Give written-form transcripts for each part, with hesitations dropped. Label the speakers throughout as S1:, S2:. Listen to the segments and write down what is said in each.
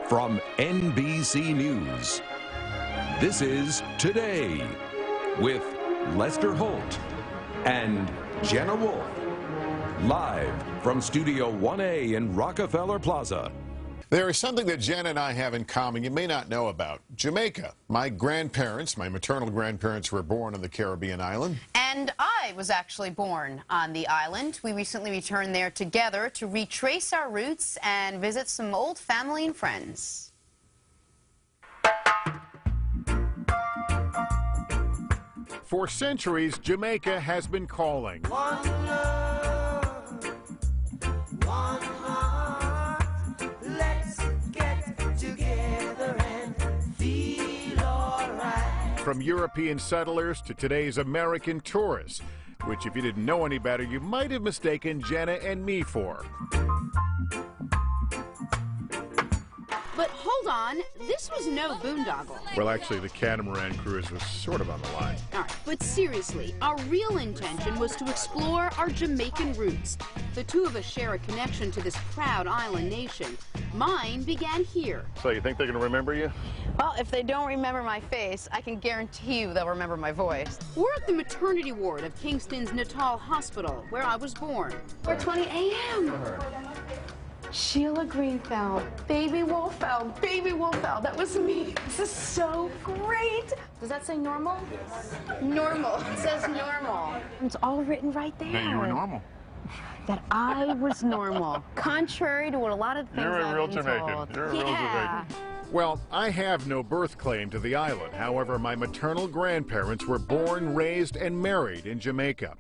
S1: From NBC News, this is Today with Lester Holt and Jenna Wolfe, live from Studio 1A in Rockefeller Plaza.
S2: There is something that Jen and I have in common you may not know about. Jamaica. My grandparents, my maternal grandparents, were born on the Caribbean island.
S3: And I was actually born on the island. We recently returned there together to retrace our roots and visit some old family and friends.
S4: For centuries, Jamaica has been calling.
S5: One love, one heart, let's get together and feel alright.
S4: From European settlers to today's American tourists, which if you didn't know any better, you might have mistaken Jenna and me for.
S3: But hold on, this was no boondoggle.
S4: Well, actually, the catamaran cruise was sort of on the line.
S3: All right, but seriously, our real intention was to explore our Jamaican roots. The two of us share a connection to this proud island nation. Mine began here.
S4: So you think they're going to remember you?
S3: Well, if they don't remember my face, I can guarantee you they'll remember my voice. We're at the maternity ward of Kingston's Natal Hospital, where I was born. 4:20 a.m. Sheila Greenfeld, baby Wolfeld, baby Wolfeld. That was me. This is so great. Does that say normal? Yes. Normal. It says normal. It's all written right there.
S4: That you were normal.
S3: That I was normal, contrary to what a lot of things
S4: You're a
S3: I've
S4: real
S3: been
S4: Jamaican.
S3: told.
S4: You're a real Jamaican. Well, I have no birth claim to the island. However, my maternal grandparents were born, raised, and married in Jamaica.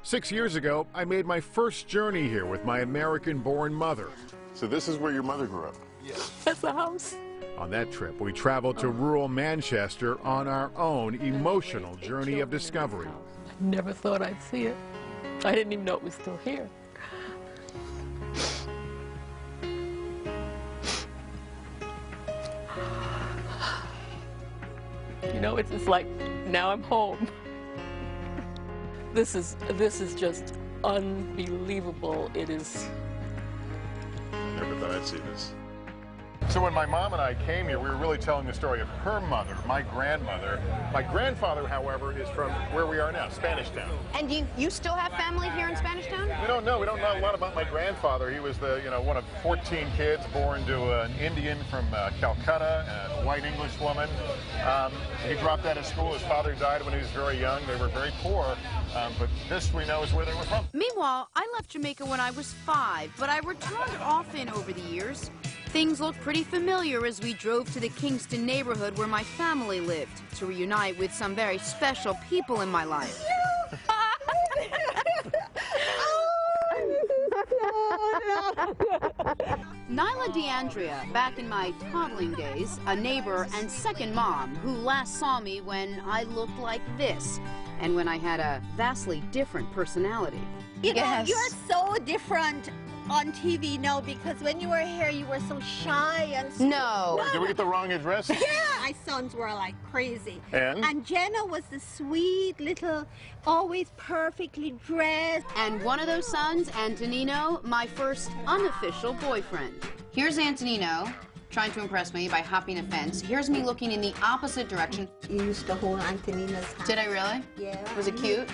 S4: 6 years ago, I made my first journey here with my American-born mother.
S2: So this is where your mother grew up?
S5: Yes.
S3: That's the house.
S4: On that trip, we traveled to rural Manchester on our own emotional journey of discovery.
S6: Never thought I'd see it. I didn't even know it was still here. You know, it's like now I'm home. This is just unbelievable. It is.
S4: Never thought I'd see this. So when my mom and I came here, we were really telling the story of her mother, my grandmother. My grandfather, however, is from where we are now, Spanish Town.
S3: And you still have family here in Spanish Town?
S4: We don't know. We don't know a lot about my grandfather. He was one of 14 kids born to an Indian from Calcutta, a white English woman. He dropped out of school. His father died when he was very young. They were very poor. But this we know is where they were from.
S3: Meanwhile, I left Jamaica when I was 5, but I returned often over the years. Things looked pretty familiar as we drove to the Kingston neighborhood where my family lived to reunite with some very special people in my life. Nyla DeAndrea, back in my toddling days, a neighbor and second mom who last saw me when I looked like this and when I had a vastly different personality.
S7: You know, you're so different on TV now because when you were here, you were so shy and so
S3: No.
S4: Did we get the wrong address?
S7: Yeah, my sons were like crazy.
S4: And
S7: Jenna was the sweet little, always perfectly dressed.
S3: And one of those sons, Antonino, my first unofficial boyfriend. Here's Antonino trying to impress me by hopping a fence. Here's me looking in the opposite direction.
S7: You used to hold Antonino's hand.
S3: Did I really?
S7: Yeah.
S3: Was it cute?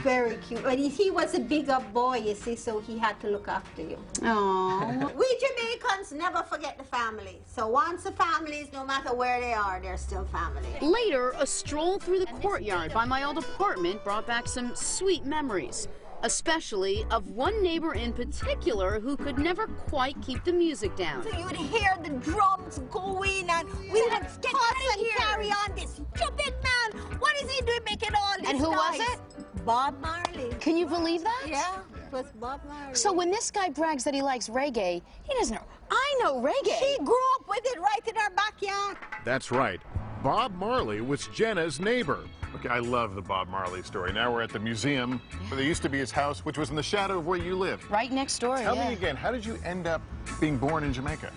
S7: Very cute. But he was a bigger boy, you see, so he had to look after you.
S3: Aww.
S7: We Jamaicans never forget the family. So once the families, no matter where they are, they're still family.
S3: Later, a stroll through the courtyard by my old apartment brought back some sweet memories, especially of one neighbor in particular who could never quite keep the music down.
S7: So you would hear the drums going and we would toss and carry on this stupid man. What is he doing making all this
S3: And who
S7: noise?
S3: was it?
S7: Bob Marley.
S8: Can you believe that?
S7: Yeah, it was Bob Marley.
S8: So when this guy brags that he likes reggae, he doesn't know. I know reggae.
S7: She grew up with it right in our backyard.
S4: that's right. Bob Marley was Jenna's neighbor. Okay, I love the Bob Marley story. Now we're at the museum where there used to be his house, which was in the shadow of where you lived.
S8: Right next door,
S4: Tell me again, how did you end up being born in Jamaica?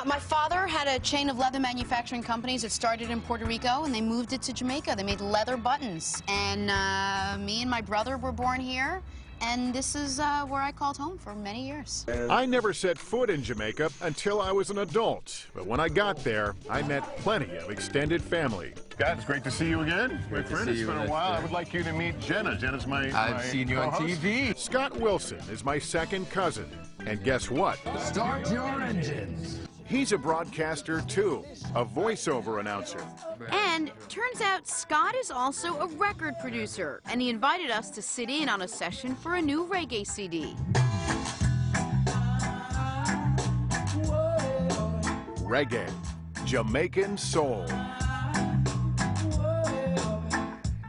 S3: My father had a chain of leather manufacturing companies. It started in Puerto Rico, and they moved it to Jamaica. They made leather buttons. And me and my brother were born here. And this is where I called home for many years.
S4: I never set foot in Jamaica until I was an adult. But when I got there, I met plenty of extended family. Scott, it's great to see you again. My friend, it's been a while. I would like you to meet Jenna. Jenna's
S9: I've seen you on TV.
S4: Scott Wilson is my second cousin. And guess what?
S9: Start your engines.
S4: He's a broadcaster, too, a voiceover announcer.
S3: And turns out Scott is also a record producer, and he invited us to sit in on a session for a new reggae CD.
S4: Reggae, Jamaican soul.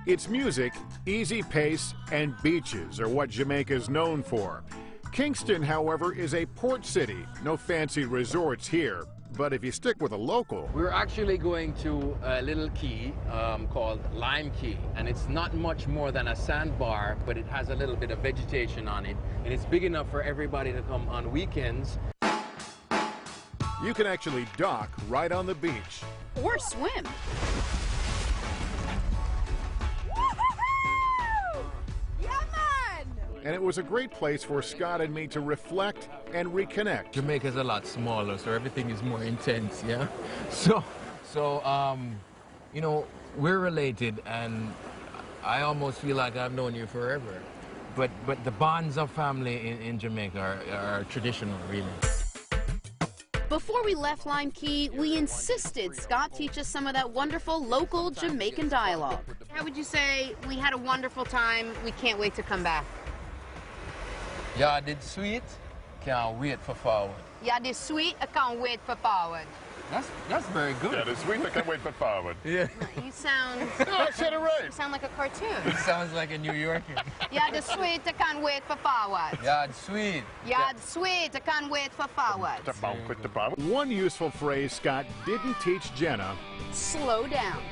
S4: Its music, easy pace, and beaches are what Jamaica is known for. Kingston, however, is a port city. No fancy resorts here. But if you stick with a local...
S9: We're actually going to a little key called Lime Key. And it's not much more than a sandbar, but it has a little bit of vegetation on it. And it's big enough for everybody to come on weekends.
S4: You can actually dock right on the beach.
S3: Or swim.
S4: And it was a great place for Scott and me to reflect and reconnect.
S9: Jamaica's a lot smaller, so everything is more intense, yeah? So you know, we're related, and I almost feel like I've known you forever. But the bonds of family in Jamaica are traditional, really.
S3: Before we left Lime Key, we insisted Scott teach us some of that wonderful local Jamaican dialogue. How would you say, we had a wonderful time, we can't wait to come back?
S9: Yeah, did sweet, can't wait for forward.
S3: Yeah, this sweet, I can't wait for forward.
S9: That's very good.
S4: Yeah, it's sweet, I can't wait for forward.
S9: Yeah.
S3: You sound...
S4: No, I said it right.
S3: You sound like a cartoon.
S9: Sounds like a New Yorker.
S3: Yeah, the sweet, I can't wait for forward.
S9: Yeah, it's sweet.
S3: Yeah, the sweet, I can't wait for forward.
S4: One useful phrase Scott didn't teach Jenna.
S3: Slow down.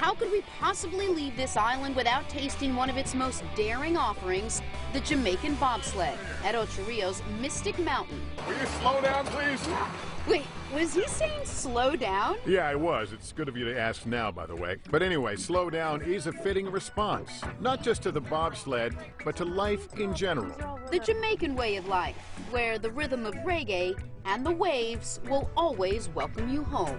S3: How could we possibly leave this island without tasting one of its most daring offerings, the Jamaican bobsled at Ocho Rios Mystic Mountain?
S4: Will you slow down, please?
S3: Wait, was he saying slow down?
S4: Yeah, I was. It's good of you to ask now, by the way. But anyway, slow down is a fitting response, not just to the bobsled, but to life in general.
S3: The Jamaican way of life, where the rhythm of reggae and the waves will always welcome you home.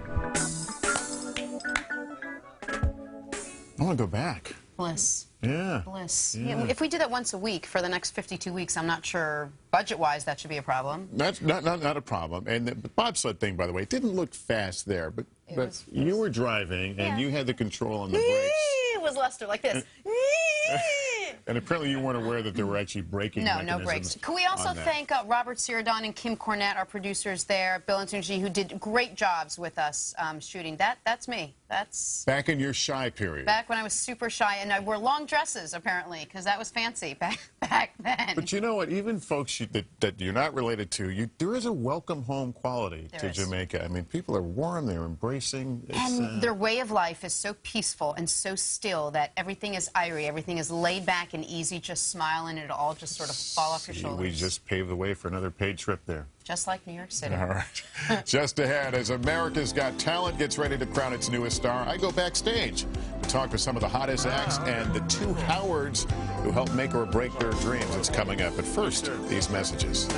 S2: I want to go back.
S3: Bliss.
S2: Yeah.
S3: Bliss.
S2: Yeah.
S3: Yeah, if we do that once a week for the next 52 weeks, I'm not sure budget-wise that should be a problem.
S2: That's not a problem. And the bobsled thing, by the way, it didn't look fast there, but you were driving and you had the control on the brakes.
S3: It was Lester like this.
S2: And apparently you weren't aware that there were actually braking mechanisms.
S3: No brakes. Can we also thank Robert Ciradon and Kim Cornett, our producers there, Bill and Tunji, who did great jobs with us shooting. That's me. That's...
S2: Back in your shy period.
S3: Back when I was super shy, and I wore long dresses, apparently, because that was fancy back then.
S2: But you know what? Even folks that you're not related to, there is a welcome home quality to Jamaica. I mean, people are warm, they're embracing.
S3: And their way of life is so peaceful and so still that everything is airy, everything is laid back and easy, just smile, and it'll all just sort of fall off your shoulders.
S2: We just paved the way for another paid trip there.
S3: Just like New York City.
S2: All right. Just ahead, as America's Got Talent gets ready to crown its newest star, I go backstage to talk to some of the hottest acts and the two Howards who helped make or break their dreams. It's coming up. But first, these messages.